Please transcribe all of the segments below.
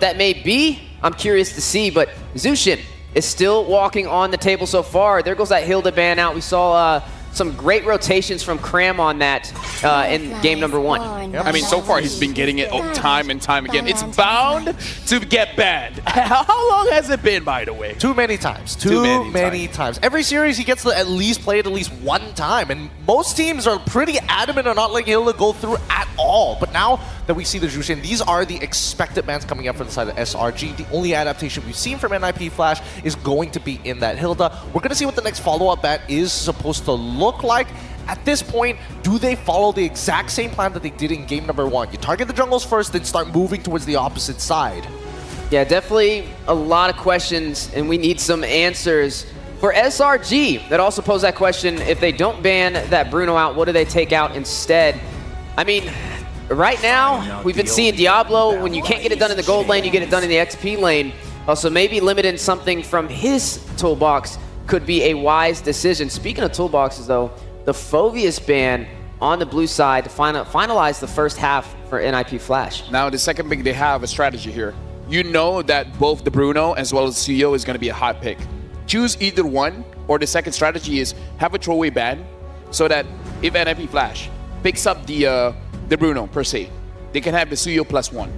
that may be, I'm curious to see, but Zushin is still walking on the table so far. There goes that Hilda ban out. We saw some great rotations from Cram on that in game number 1. I mean, so far he's been getting it time and time again. It's bound to get banned. How long has it been, by the way? Too many times. Too many times. Every series he gets to at least play it at least one time, and most teams are pretty adamant on not letting Hilda go through at all. But now that we see the Jushin, these are the expected bans coming up from the side of SRG. The only adaptation we've seen from NIP Flash is going to be in that Hilda. We're going to see what the next follow-up ban is supposed to look like. At this point, do they follow the exact same plan that they did in game number 1? You target the jungles first, then start moving towards the opposite side. Yeah, definitely a lot of questions, and we need some answers. For SRG, that also pose that question, if they don't ban that Bruno out, what do they take out instead? I mean, right now, we've been seeing Diablo, when you can't get it done in the gold lane, you get it done in the XP lane. Also, maybe limiting something from his toolbox could be a wise decision. Speaking of toolboxes, though, the Phoveus ban on the blue side to finalize the first half for NIP Flash. Now, the second pick, they have a strategy here. You know that both the Bruno as well as Suyo is going to be a hot pick. Choose either one, or the second strategy is have a throwaway ban so that if NIP Flash picks up the Bruno, per se, they can have the Suyo +1.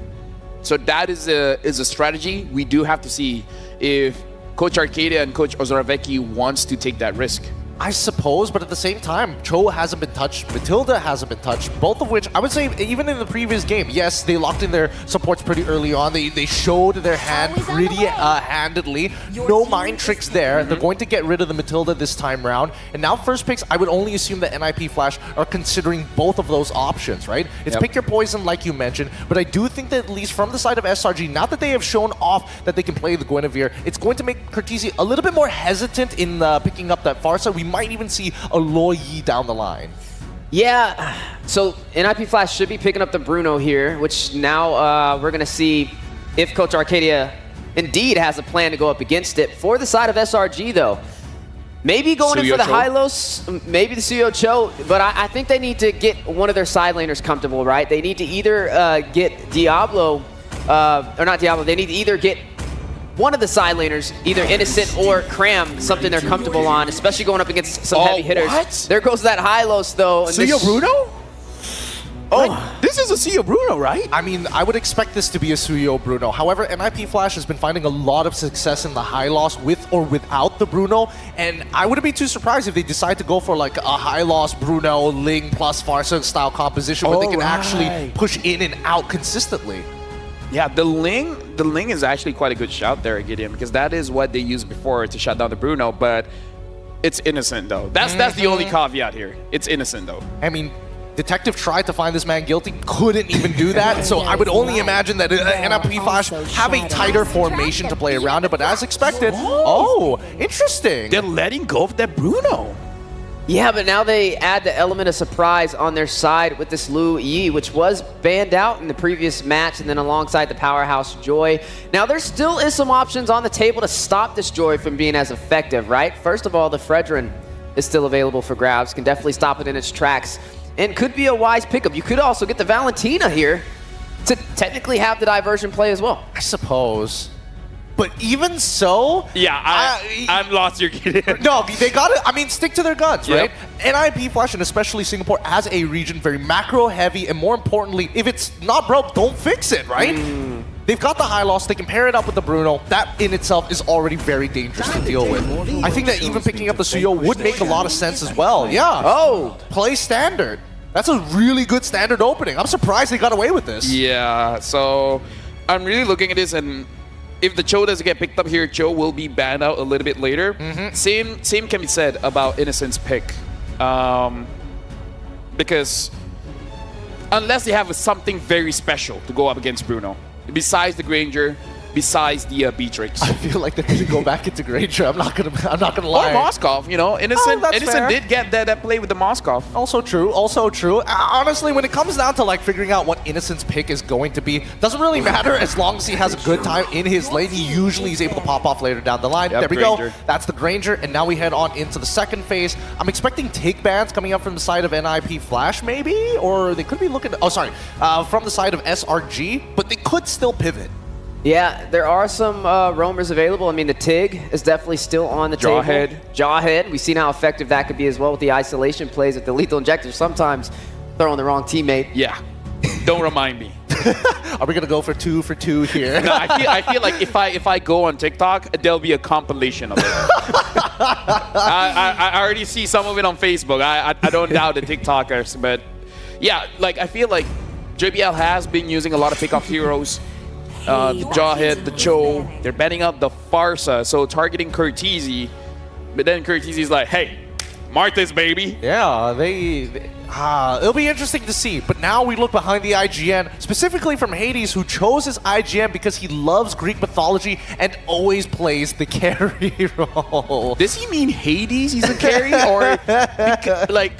So that is a strategy. We do have to see if Coach Arcadia and Coach Ozoravecki wants to take that risk. I suppose, but at the same time, Cho hasn't been touched, Matilda hasn't been touched, both of which, I would say, even in the previous game, yes, they locked in their supports pretty early on. They showed their hand pretty handedly. No mind tricks there. They're going to get rid of the Matilda this time round. And now first picks, I would only assume that NIP Flash are considering both of those options, right? It's pick your poison, like you mentioned, but I do think that at least from the side of SRG, now that they have shown off that they can play the Guinevere, it's going to make Curtisi a little bit more hesitant in picking up that Farsa. We might even see a Loyi down the line. Yeah, so NIP Flash should be picking up the Bruno here, which now we're going to see if Coach Arcadia indeed has a plan to go up against it. For the side of SRG, though, maybe going in for the Hylos, maybe the Suyo Cho, but I think they need to get one of their side laners comfortable, right? They need to either get Diablo, or not Diablo, they need to either get one of the side laners, either Innocent or Cram, something they're comfortable on, especially going up against some heavy hitters. What? There goes that Hylos, though. Suyo Bruno? Oh, this is a Suyo Bruno, right? I mean, I would expect this to be a Suyo Bruno. However, NIP Flash has been finding a lot of success in the high loss with or without the Bruno, and I wouldn't be too surprised if they decide to go for like a high loss Bruno, Ling plus Farsa style composition where they can actually push in and out consistently. Yeah, the Ling is actually quite a good shout there, Gideon, because that is what they used before to shut down the Bruno, but it's Innocent, though. That's the only caveat here. It's Innocent, though. I mean, Detective tried to find this man guilty, couldn't even do that, so I would only imagine that NIP Flash have a tighter formation to play around it, but as expected, interesting. They're letting go of that Bruno. Yeah, but now they add the element of surprise on their side with this Lu Yi, which was banned out in the previous match, and then alongside the powerhouse Joy. Now, there still is some options on the table to stop this Joy from being as effective, right? First of all, the Fredrin is still available for grabs, can definitely stop it in its tracks, and could be a wise pickup. You could also get the Valentina here to technically have the diversion play as well. I suppose. But even so... Yeah, I'm lost here, Gideon. No, they gotta, I mean, stick to their guns, right? NIP Flash, and especially Singapore, as a region, very macro-heavy, and more importantly, if it's not broke, don't fix it, right? They've got the high loss, they can pair it up with the Bruno. That in itself is already very dangerous to deal with. I think that even picking up the Suyo would make a lot of sense as well. Yeah. Oh, play standard. That's a really good standard opening. I'm surprised they got away with this. Yeah, so I'm really looking at this, and if the Cho doesn't get picked up here, Cho will be banned out a little bit later. Same can be said about Innocent's pick. Because unless they have something very special to go up against Bruno, besides the Granger, besides the Beatrix. I feel like they're going to go back into Granger. I'm not gonna lie. Or Moskov, you know. Innocent did get that play with the Moskov. Also true. Also true. Honestly, when it comes down to like figuring out what Innocent's pick is going to be, doesn't really matter as long as he has a good time in his lane. He usually is able to pop off later down the line. There we go. That's the Granger, and now we head on into the second phase. I'm expecting take bans coming up from the side of NIP Flash, maybe, or they could be looking. Oh, sorry, from the side of SRG, but they could still pivot. Yeah, there are some roamers available. I mean, the TIG is definitely still on the Jawhead. table. Jawhead. We've seen how effective that could be as well with the isolation plays with the lethal injector. Sometimes throwing the wrong teammate. Yeah. Don't remind me. Are we gonna go for two here? No, I feel like if I go on TikTok, there'll be a compilation of it. I already see some of it on Facebook. I don't doubt the TikTokers, but yeah, like I feel like JBL has been using a lot of pickoff heroes. The Jawhead, the Cho, they're banning out the Farsa, so targeting Cortese, but then Cortese's like, hey, Martis, baby. Yeah, it'll be interesting to see. But now we look behind the IGN, specifically from Hades, who chose his IGN because he loves Greek mythology and always plays the carry role. Does he mean Hades he's a carry? Or, like,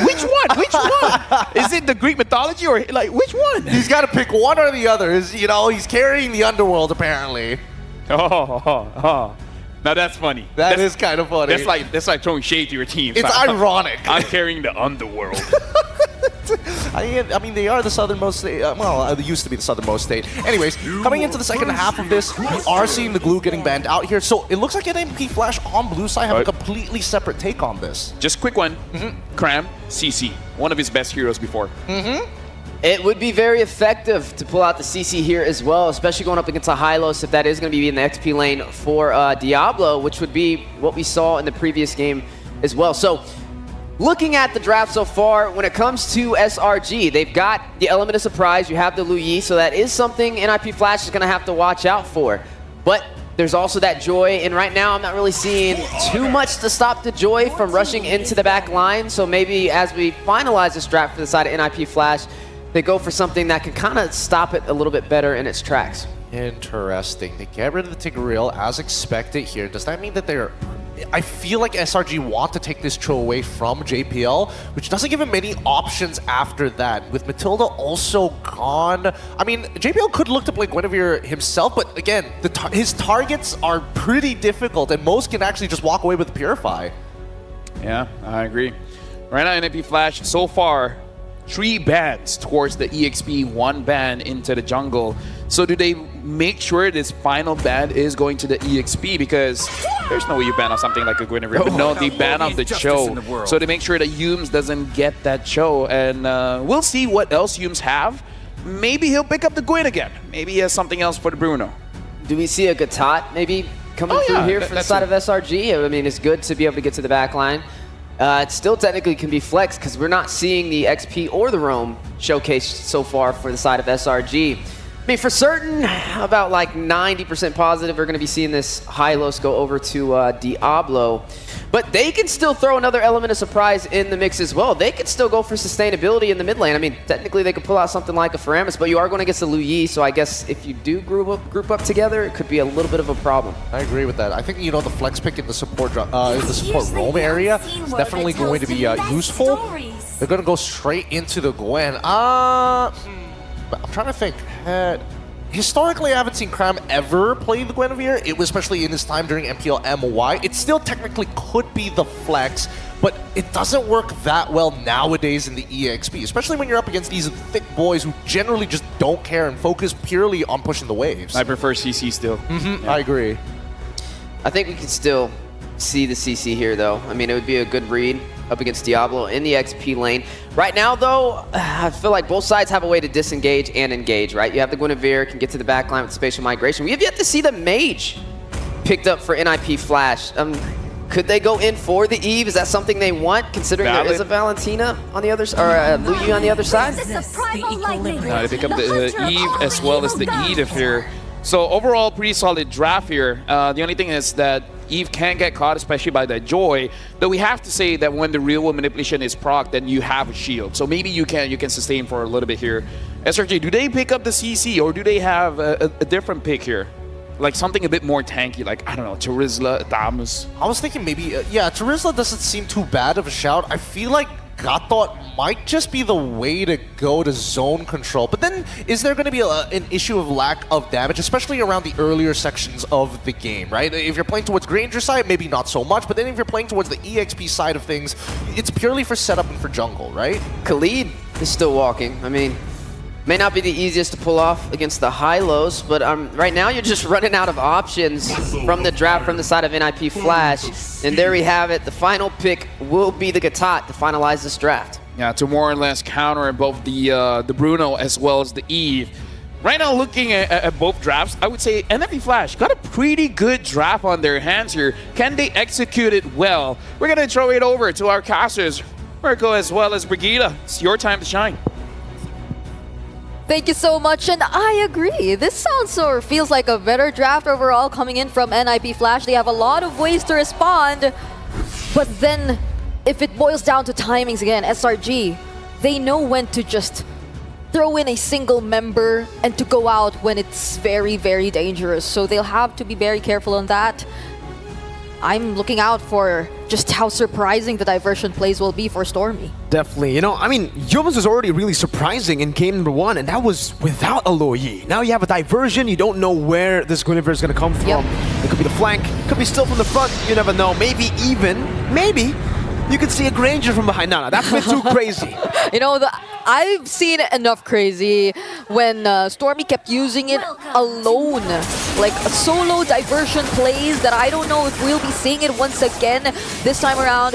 which one? Which one? Is it the Greek mythology or, like, which one? He's got to pick one or the other. He's carrying the underworld, apparently. Now that's funny. That is kind of funny. That's like throwing shade to your team. It's ironic. I'm carrying the underworld. I mean, they are the southernmost state. They used to be the southernmost state. Anyways, coming into the second half of this, we are seeing the glue getting banned out here. So it looks like NP Flash on blue side have a completely separate take on this. Just quick one. Cram, CC. One of his best heroes before. It would be very effective to pull out the CC here as well, especially going up against a Hylos if that is going to be in the XP lane for Diablo, which would be what we saw in the previous game as well. So looking at the draft so far, when it comes to SRG, they've got the element of surprise. You have the Lu Yi, so that is something NIP Flash is going to have to watch out for. But there's also that Joy, and right now I'm not really seeing too much to stop the Joy from rushing into the back line. So maybe as we finalize this draft for the side of NIP Flash, they go for something that can kind of stop it a little bit better in its tracks. Interesting. They get rid of the Tigreal as expected here. Does that mean that they're... I feel like SRG want to take this Cho away from JPL, which doesn't give him many options after that. With Matilda also gone, I mean, JPL could look to play Guinevere himself, but again, his targets are pretty difficult, and most can actually just walk away with Purify. Yeah, I agree. Right now, NP Flash, so far, 3 bans towards the EXP, 1 ban into the jungle. So do they make sure this final ban is going to the EXP? Because there's no way you ban on something like a Guinevere. But no, they ban on the Cho. So they make sure that Humes doesn't get that Cho. And we'll see what else Humes have. Maybe he'll pick up the Gwyn again. Maybe he has something else for the Bruno. Do we see a Gatot maybe coming through here for the side of SRG? I mean, it's good to be able to get to the back line. It still technically can be flexed because we're not seeing the XP or the roam showcased so far for the side of SRG. I mean, for certain, about like 90% positive we're going to be seeing this Hylos go over to Diablo. But they can still throw another element of surprise in the mix as well. They could still go for sustainability in the mid lane. I mean, technically they could pull out something like a Faramis, but you are going against the Lu Yi, so I guess if you do group up together, it could be a little bit of a problem. I agree with that. I think, you know, the flex pick in the support roam area is definitely going to be useful. They're going to go straight into the Gwen. I'm trying to think. Historically, I haven't seen Cram ever play the Guinevere. It was especially in his time during MPL MOY. It still technically could be the flex, but it doesn't work that well nowadays in the EXP, especially when you're up against these thick boys who generally just don't care and focus purely on pushing the waves. I prefer CC still. I agree. I think we can still see the CC here, though. I mean, it would be a good read up against Diablo in the XP lane. Right now, though, I feel like both sides have a way to disengage and engage, right? You have the Guinevere, can get to the backline with spatial migration. We have yet to see the Mage picked up for NIP Flash. Could they go in for the Eve? Is that something they want, considering there is a Valentina on the other side, or Lu Yi on the other side? They pick up the Eve as well as the Edith here. So overall, pretty solid draft here. The only thing is that Eve can get caught, especially by that Joy. Though we have to say that when the real world manipulation is proc, then you have a shield. So maybe you can sustain for a little bit here. SRG, do they pick up the CC or do they have a different pick here? Like something a bit more tanky, like, I don't know, Charizla, Damus. I was thinking maybe, yeah, Charizla doesn't seem too bad of a shout. I feel like Gatot might just be the way to go to zone control. But then, is there going to be an issue of lack of damage, especially around the earlier sections of the game, right? If you're playing towards Granger side, maybe not so much. But then if you're playing towards the EXP side of things, it's purely for setup and for jungle, right? Khalid is still walking. I mean, May not be the easiest to pull off against the high-lows, but right now you're just running out of options from the draft from the side of NIP Flash. And there we have it. The final pick will be the Gatot to finalize this draft. Yeah, to more or less counter both the Bruno as well as the Eve. Right now, looking at both drafts, I would say NFP Flash got a pretty good draft on their hands here. Can they execute it well? We're going to throw it over to our casters, Mirko as well as Brigitte. It's your time to shine. Thank you so much, and I agree. This sounds or feels like a better draft overall coming in from NIP Flash. They have a lot of ways to respond, but then if it boils down to timings again, SRG, they know when to just throw in a single member and to go out when it's very, very dangerous. So they'll have to be very careful on that. I'm looking out for just how surprising the diversion plays will be for Stormy. Definitely. You know, I mean, Humans was already really surprising in game number 1, and that was without a Lo Yi. Now you have a diversion, you don't know where this Guinevere is going to come from. Yep. It could be the flank, could be still from the front, you never know. Maybe you could see a Granger from behind. No, that's a bit too crazy. You know, I've seen enough crazy when Stormy kept using it alone. Like solo diversion plays that I don't know if we'll be seeing it once again this time around.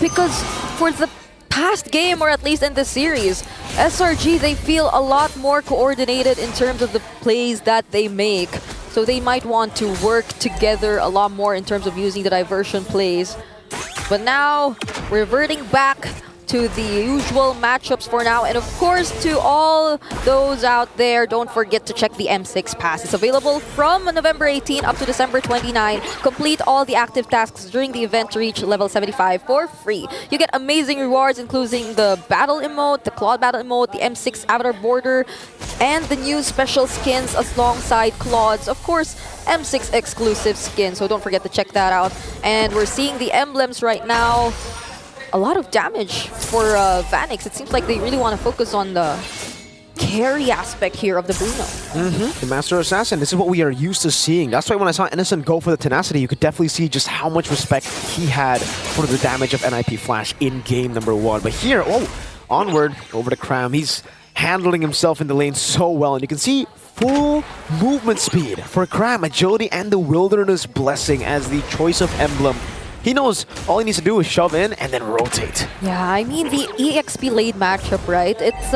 Because for the past game, or at least in the series, SRG, they feel a lot more coordinated in terms of the plays that they make. So they might want to work together a lot more in terms of using the diversion plays. But now, reverting back to the usual matchups for now. And of course, to all those out there, don't forget to check the M6 Pass. It's available from November 18 up to December 29. Complete all the active tasks during the event to reach level 75 for free. You get amazing rewards, including the battle emote, the Claude battle emote, the M6 avatar border, and the new special skins alongside Claude's, of course, M6 exclusive skin. So don't forget to check that out. And we're seeing the emblems right now. A lot of damage for Vanix. It seems like they really want to focus on the carry aspect here of the Bruno. The Master Assassin, this is what we are used to seeing. That's why when I saw Innocent go for the Tenacity, you could definitely see just how much respect he had for the damage of NIP Flash in game number 1. But here, onward over to Cram. He's handling himself in the lane so well, and you can see full movement speed for Cram, agility, and the Wilderness Blessing as the choice of emblem. He knows all he needs to do is shove in and then rotate. Yeah, I mean, the EXP late matchup, right? It's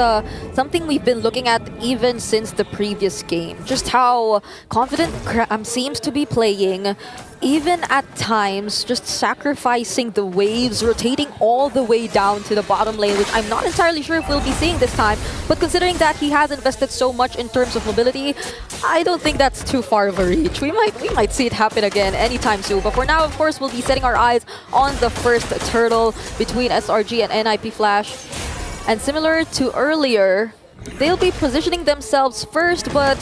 something we've been looking at even since the previous game. Just how confident Cram seems to be playing, even at times just sacrificing the waves, rotating all the way down to the bottom lane, which I'm not entirely sure if we'll be seeing this time. But considering that he has invested so much in terms of mobility, I don't think that's too far of a reach. We might see it happen again anytime soon. But for now, of course, we'll be setting our eyes on the first turtle between SRG and NIP Flash. And similar to earlier, they'll be positioning themselves first, but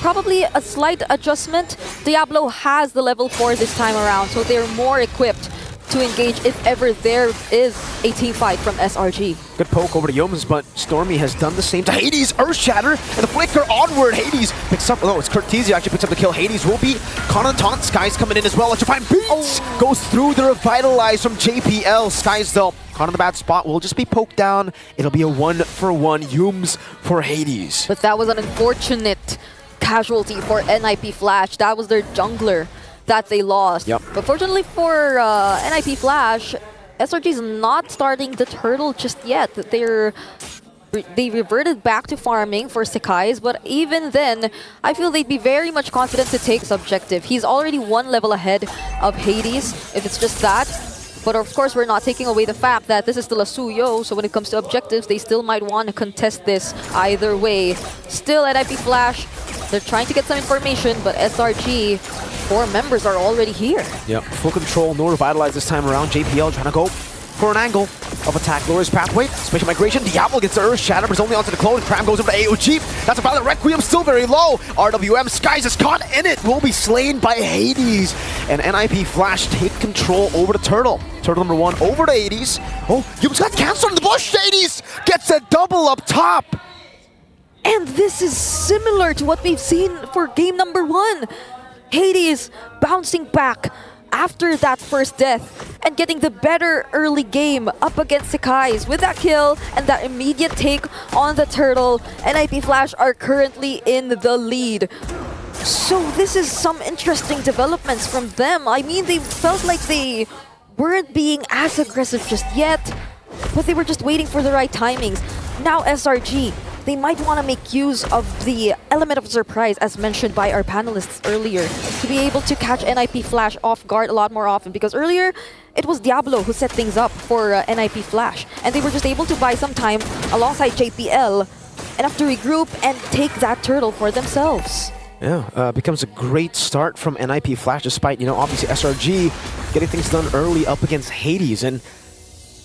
probably a slight adjustment. Diablo has the level 4 this time around, so they're more equipped to engage if ever there is a team fight from SRG. Good poke over to Yeomans, but Stormy has done the same to Hades. Earth Shatter and the flicker onward. Hades picks up, it's Curtizio actually picks up the kill. Hades will be caught on taunt. Sky's coming in as well. Electrifying beats goes through the revitalize from JPL. Sky's though caught in the bad spot, will just be poked down. It'll be a 1-for-1 Yums for Hades. But that was an unfortunate casualty for NIP Flash. That was their jungler that they lost. Yep. But fortunately for NIP Flash, SRG is not starting the turtle just yet. They reverted back to farming for Sekai's, but even then, I feel they'd be very much confident to take this objective. He's already 1 level ahead of Hades, if it's just that. But of course, we're not taking away the fact that this is still a Suyo, so when it comes to objectives, they still might want to contest this either way. Still at NIP Flash, they're trying to get some information, but SRG, 4 members are already here. Yep, full control, no revitalize this time around. JPL trying to go for an angle of attack. Lowers pathway, special migration. Diablo gets the Earth Shatter, but it's only onto the clone. Cram goes over to AOG. That's a Violet Requiem, still very low. RWM, Skies is caught in it. Will be slain by Hades. And NIP Flash take control over the Turtle. Turtle number 1 over to Hades. Yums got canceled in the bush. Hades gets a double up top. And this is similar to what we've seen for game number 1. Hades bouncing back after that first death and getting the better early game up against Sekai's. With that kill and that immediate take on the turtle, NIP Flash are currently in the lead. So this is some interesting developments from them. I mean, they felt like they weren't being as aggressive just yet, but they were just waiting for the right timings. Now SRG, they might want to make use of the element of surprise, as mentioned by our panelists earlier, to be able to catch NIP Flash off guard a lot more often. Because earlier, it was Diablo who set things up for NIP Flash, and they were just able to buy some time alongside JPL enough to regroup and take that turtle for themselves. Yeah, becomes a great start from NIP Flash, despite, obviously SRG getting things done early up against Hades. And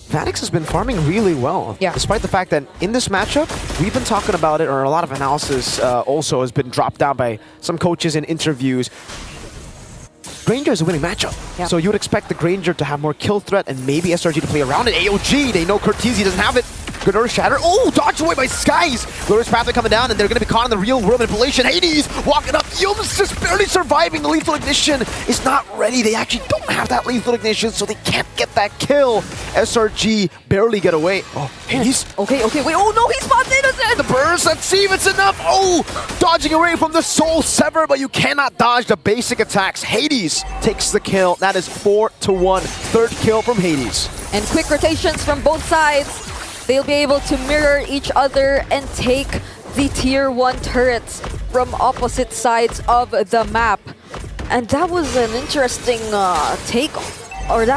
Vanix has been farming really well, despite the fact that in this matchup, we've been talking about it, or a lot of analysis also has been dropped down by some coaches in interviews. Granger is a winning matchup, so you would expect the Granger to have more kill threat and maybe SRG to play around it. AOG, they know Cortese doesn't have it. Good Earth Shatter. Oh, dodged away by Skies. Glorious Pathway coming down, and they're going to be caught in the real world manipulation. Hades walking up. Yum's just barely surviving. The lethal ignition is not ready. They actually don't have that lethal ignition, so they can't get that kill. SRG barely get away. Oh, Hades. Okay, wait. Oh no, he spawns innocent. The burst. Let's see if it's enough. Oh, dodging away from the Soul Sever, but you cannot dodge the basic attacks. Hades takes the kill. That is 4-1. Third kill from Hades. And quick rotations from both sides. They'll be able to mirror each other and take the tier 1 turrets from opposite sides of the map. And that was an interesting that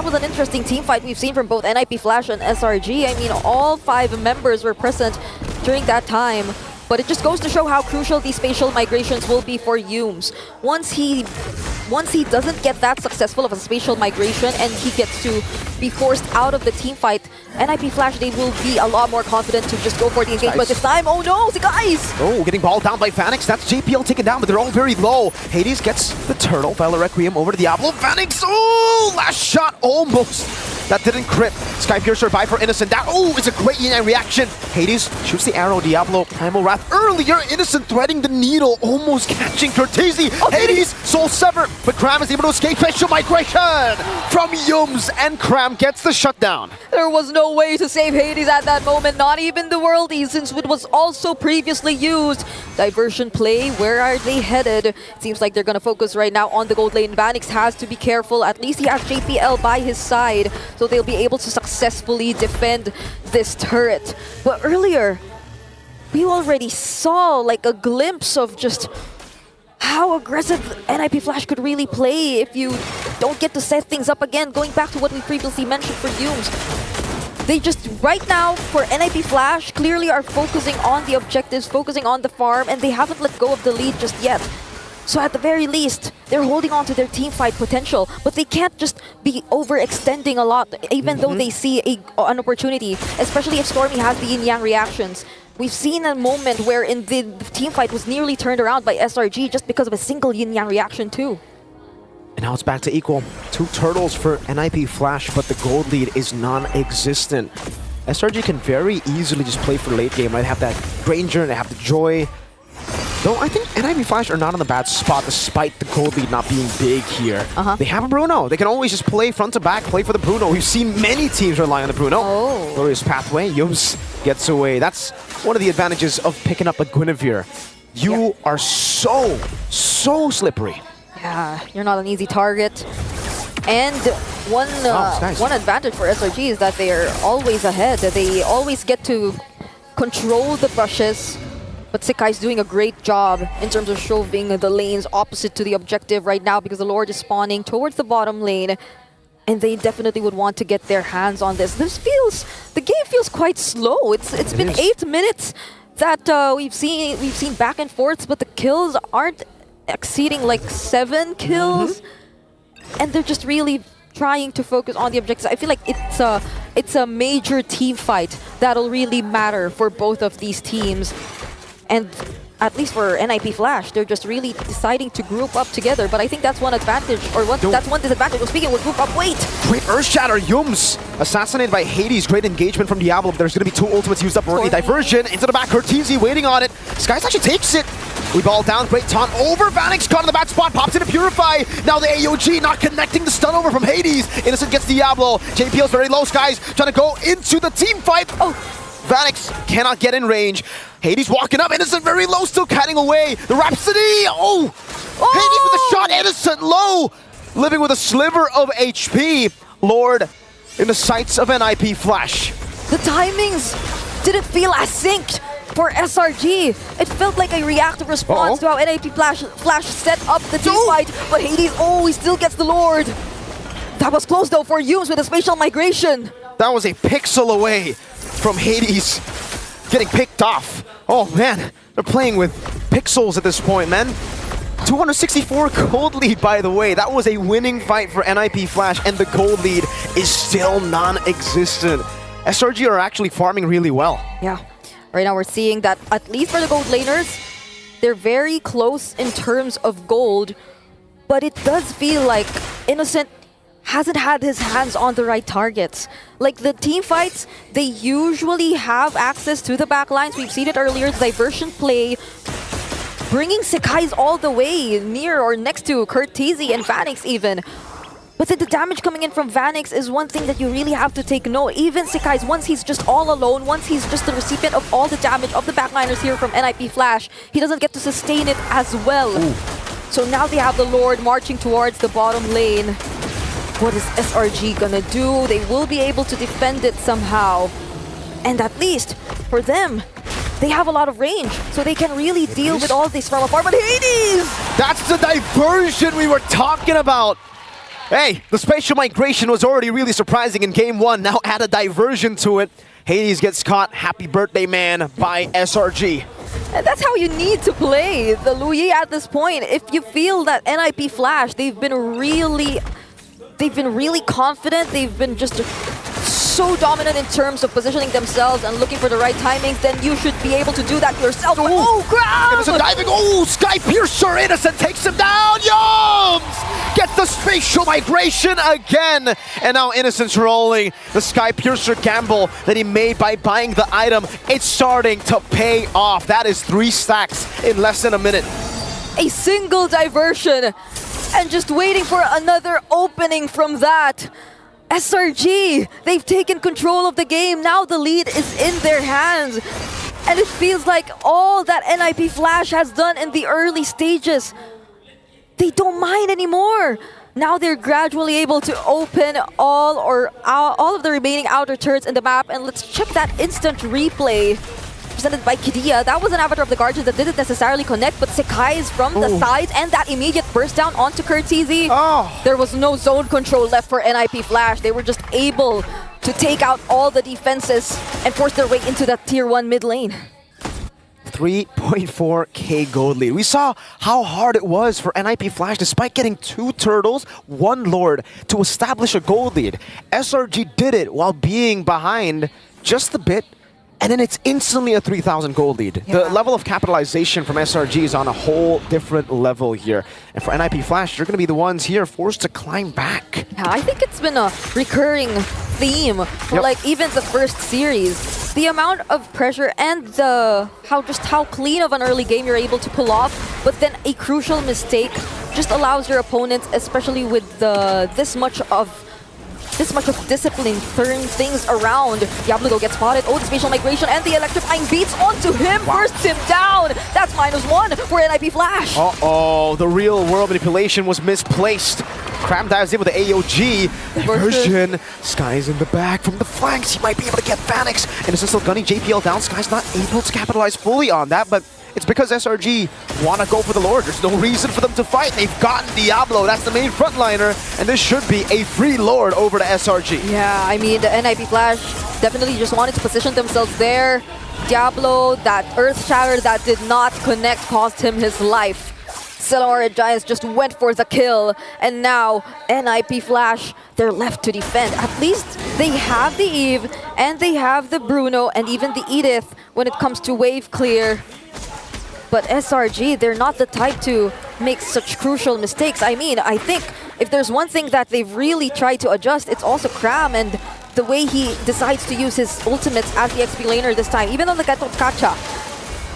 was an interesting team fight we've seen from both NIP Flash and SRG. I mean, all 5 members were present during that time. But it just goes to show how crucial these spatial migrations will be for Yums. Once he doesn't get that successful of a spatial migration and he gets to be forced out of the team fight, NIP Flash, they will be a lot more confident to just go for the engagement this time. Oh no, the guys! Oh, getting balled down by Vanix. That's JPL taken down, but they're all very low. Hades gets the turtle. Violet Requiem over to Diablo. Vanix, oh, last shot almost. That didn't crit. Skypiercer survived for Innocent. That, oh, it's a great yin-yang reaction. Hades shoots the arrow. Diablo, Primal Wrath. Earlier, Innocent threading the needle, almost catching Cortese. Hades, Soul Sever, but Cram is able to escape. Special migration from Yums, and Cram gets the shutdown. There was no way to save Hades at that moment, not even the Worldies, since it was also previously used. Diversion play, where are they headed? It seems like they're going to focus right now on the gold lane. Vanix has to be careful. At least he has JPL by his side, so they'll be able to successfully defend this turret. But earlier, we already saw like a glimpse of just how aggressive NIP Flash could really play if you don't get to set things up again. Going back to what we previously mentioned for Yums, they just, right now, for NIP Flash, clearly are focusing on the objectives, focusing on the farm, and they haven't let go of the lead just yet. So at the very least, they're holding on to their team fight potential, but they can't just be overextending a lot, even though they see an opportunity, especially if Stormy has the yin-yang reactions. We've seen a moment where in the team fight was nearly turned around by SRG just because of a single yin-yang reaction too. And now it's back to equal. 2 turtles for NIP Flash, but the gold lead is non-existent. SRG can very easily just play for late game, right? They have that Granger and they have the Joy. Though I think NIP Flash are not in a bad spot despite the gold lead not being big here. They have a Bruno. They can always just play front to back, play for the Bruno. We've seen many teams rely on the Bruno. Glorious Pathway. Yums gets away. That's one of the advantages of picking up a Guinevere. You are so slippery. Yeah, you're not an easy target. And one advantage for SRG is that they are always ahead. They always get to control the brushes. But Sekai's doing a great job in terms of shoving the lanes opposite to the objective right now because the Lord is spawning towards the bottom lane. And they definitely would want to get their hands on this. The game feels quite slow. It's been 8 minutes that we've seen back and forths, but the kills aren't exceeding like 7 kills. And they're just really trying to focus on the objectives. I feel like it's a major team fight that'll really matter for both of these teams. And at least for NIP Flash, they're just really deciding to group up together. But I think that's one advantage, or that's one disadvantage. Well, speaking with group up, wait! Great Earth Shatter, Yums assassinated by Hades. Great engagement from Diablo. There's going to be 2 ultimates used up already. Diversion into the back. Cortese waiting on it. Skies actually takes it. We ball down, great taunt over. Vanix caught in the bad spot, pops into Purify. Now the AOG not connecting the stun over from Hades. Innocent gets Diablo. JPL's very low, Skies trying to go into the team fight. Oh, Vanix cannot get in range. Hades walking up, Innocent very low, still catting away. The Rhapsody, oh! Hades with a shot, Innocent low. Living with a sliver of HP. Lord in the sights of NIP Flash. The timings didn't feel as synced for SRG. It felt like a reactive response to how NIP Flash set up the team fight, but Hades, he still gets the Lord. That was close though for Yumes with a spatial migration. That was a pixel away from Hades getting picked off. Oh man, they're playing with pixels at this point, man. 264 gold lead, by the way. That was a winning fight for NIP Flash, and the gold lead is still non-existent. SRG are actually farming really well. Yeah. Right now we're seeing that, at least for the gold laners, they're very close in terms of gold, but it does feel like Innocent hasn't had his hands on the right targets. Like the team fights, they usually have access to the backlines. We've seen it earlier, the diversion play, bringing Sekai's all the way near or next to Curtizi and Vanix even. But then the damage coming in from Vanix is one thing that you really have to take note. Even Sekai's, once he's just all alone, once he's just the recipient of all the damage of the backliners here from NIP Flash, he doesn't get to sustain it as well. Ooh. So now they have the Lord marching towards the bottom lane. What is SRG gonna do? They will be able to defend it somehow. And at least, for them, they have a lot of range, so they can really deal with all this from afar. But Hades! That's the diversion we were talking about! Hey, the spatial migration was already really surprising in game one. Now add a diversion to it. Hades gets caught. Happy birthday, man, by SRG. And that's how you need to play the Luyi at this point. If you feel that NIP Flash, they've been really confident. They've been just so dominant in terms of positioning themselves and looking for the right timings, then you should be able to do that yourself. But, grab! Innocent diving. Oh, Sky Piercer. Innocent takes him down. Yums! Gets the spatial migration again. And now Innocent's rolling. The Sky Piercer gamble that he made by buying the item, it's starting to pay off. That is 3 stacks in less than a minute. A single diversion. And just waiting for another opening from that. SRG, they've taken control of the game. Now the lead is in their hands. And it feels like all that NIP Flash has done in the early stages, they don't mind anymore. Now they're gradually able to open all of the remaining outer turrets in the map. And let's check that instant replay presented by Kidia. That was an Avatar of the Guardians that didn't necessarily connect, but Sekai is from the sides, and that immediate burst down onto Curtizi. There was no zone control left for NIP Flash. They were just able to take out all the defenses and force their way into that tier 1 mid lane. 3.4k gold lead. We saw how hard it was for NIP Flash, despite getting 2 turtles, 1 Lord, to establish a gold lead. SRG did it while being behind just a bit, and then it's instantly a 3,000 gold lead. Yeah. The level of capitalization from SRG is on a whole different level here. And for NIP Flash, you're going to be the ones here forced to climb back. Yeah, I think it's been a recurring theme for like even the first series. The amount of pressure and how clean of an early game you're able to pull off, but then a crucial mistake just allows your opponents, especially with this much of discipline, turn things around. Diablo gets spotted. Oh, the spatial migration and the electrifying beats onto him, bursts him down. That's -1 for NIP Flash. Uh-oh, the real world manipulation was misplaced. Cram dives in with the AOG. Diversion. Sky's in the back from the flanks. He might be able to get Vanix. And it's still gunning JPL down. Sky's not able to capitalize fully on that, but it's because SRG want to go for the Lord. There's no reason for them to fight. They've gotten Diablo. That's the main frontliner. And this should be a free Lord over to SRG. Yeah, I mean, the NIP Flash definitely just wanted to position themselves there. Diablo, that Earth Shatter that did not connect, cost him his life. SELANGOR and Giants just went for the kill. And now, NIP Flash, they're left to defend. At least they have the Eve, and they have the Bruno, and even the Edith when it comes to wave clear. But SRG, they're not the type to make such crucial mistakes. I mean, I think if there's one thing that they've really tried to adjust, it's also Cram and the way he decides to use his ultimates as the XP laner this time. Even on the Gatot Kacha,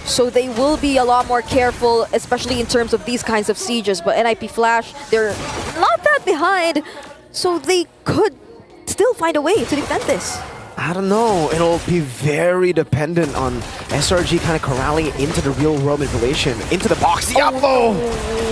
So they will be a lot more careful, especially in terms of these kinds of sieges. But NIP Flash, they're not that behind, so they could still find a way to defend this. I don't know. It'll be very dependent on SRG kind of corralling into the real world manipulation. Into the box. Diablo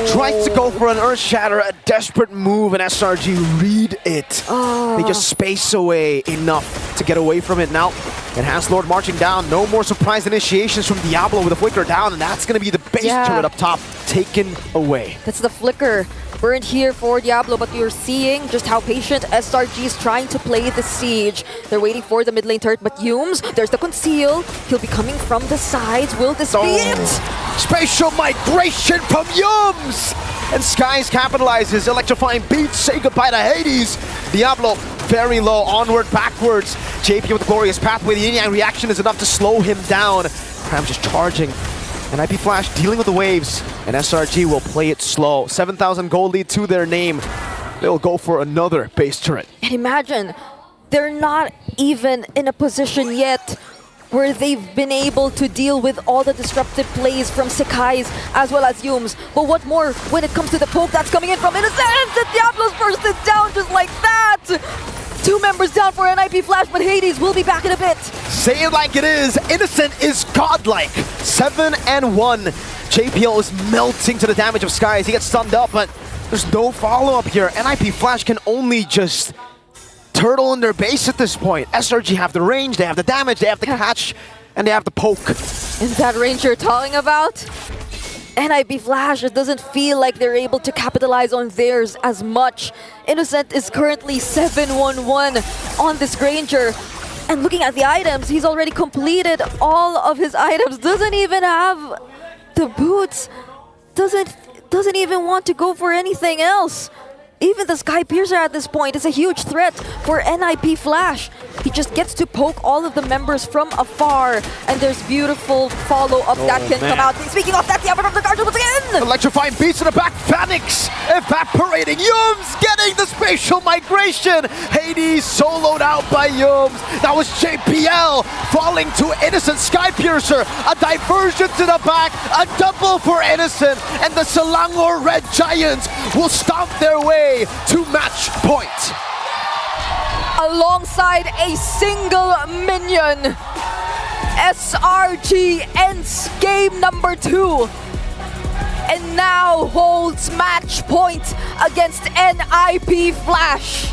tries to go for an Earth Shatter, a desperate move, and SRG read it. They just space away enough to get away from it. Now, Enhanced Lord marching down. No more surprise initiations from Diablo with a flicker down, and that's going to be the base turret up top taken away. That's the flicker. Burned here for Diablo, but you're seeing just how patient SRG is trying to play the siege. They're waiting for the mid lane turret, but Yumes, there's the conceal. He'll be coming from the sides. Will this be it? Spatial migration from Yumes! And Skies capitalizes, electrifying beats, say goodbye to Hades. Diablo very low, onward, backwards. JP with the glorious pathway. The yin-yang reaction is enough to slow him down. Cram just charging. And NIP Flash dealing with the waves, and SRG will play it slow. 7,000 gold lead to their name. They'll go for another base turret. And imagine, they're not even in a position yet where they've been able to deal with all the disruptive plays from Sekai's as well as Yumes. But what more when it comes to the poke that's coming in from Innocent? And Diablo's bursted down just like that! 2 members down for NIP Flash, but Hades will be back in a bit. Say it like it is, Innocent is godlike. 7-1. JPL is melting to the damage of Skies. He gets stunned up, but there's no follow-up here. NIP Flash can only just turtle in their base at this point. SRG have the range, they have the damage, they have the catch, and they have the poke. Is that range you're talking about? NIP Flash, it doesn't feel like they're able to capitalize on theirs as much. Innocent is currently 7-1-1 on this Granger. And looking at the items, he's already completed all of his items. Doesn't even have the boots. Doesn't even want to go for anything else. Even the Sky Piercer at this point is a huge threat for NIP Flash. He just gets to poke all of the members from afar, and there's beautiful follow-up that can come out. Speaking of that, the Abbot of the Guardian once again! Electrifying beats in the back, Phoenix evaporating. Yumes getting the spatial migration. Hades soloed out by Yumes. That was JPL falling to Innocent. Sky Piercer, a diversion to the back, a double for Innocent, and the Selangor Red Giants will stomp their way to match point. Alongside a single minion, SRG ends game number 2 and now holds match point against NIP Flash.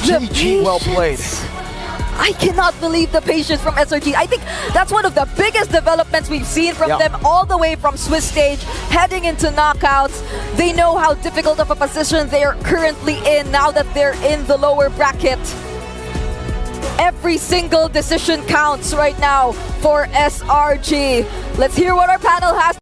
GG, well played. I cannot believe the patience from SRG. I think that's one of the biggest developments we've seen from them all the way from Swiss stage, heading into knockouts. They know how difficult of a position they are currently in now that they're in the lower bracket. Every single decision counts right now for SRG. Let's hear what our panel has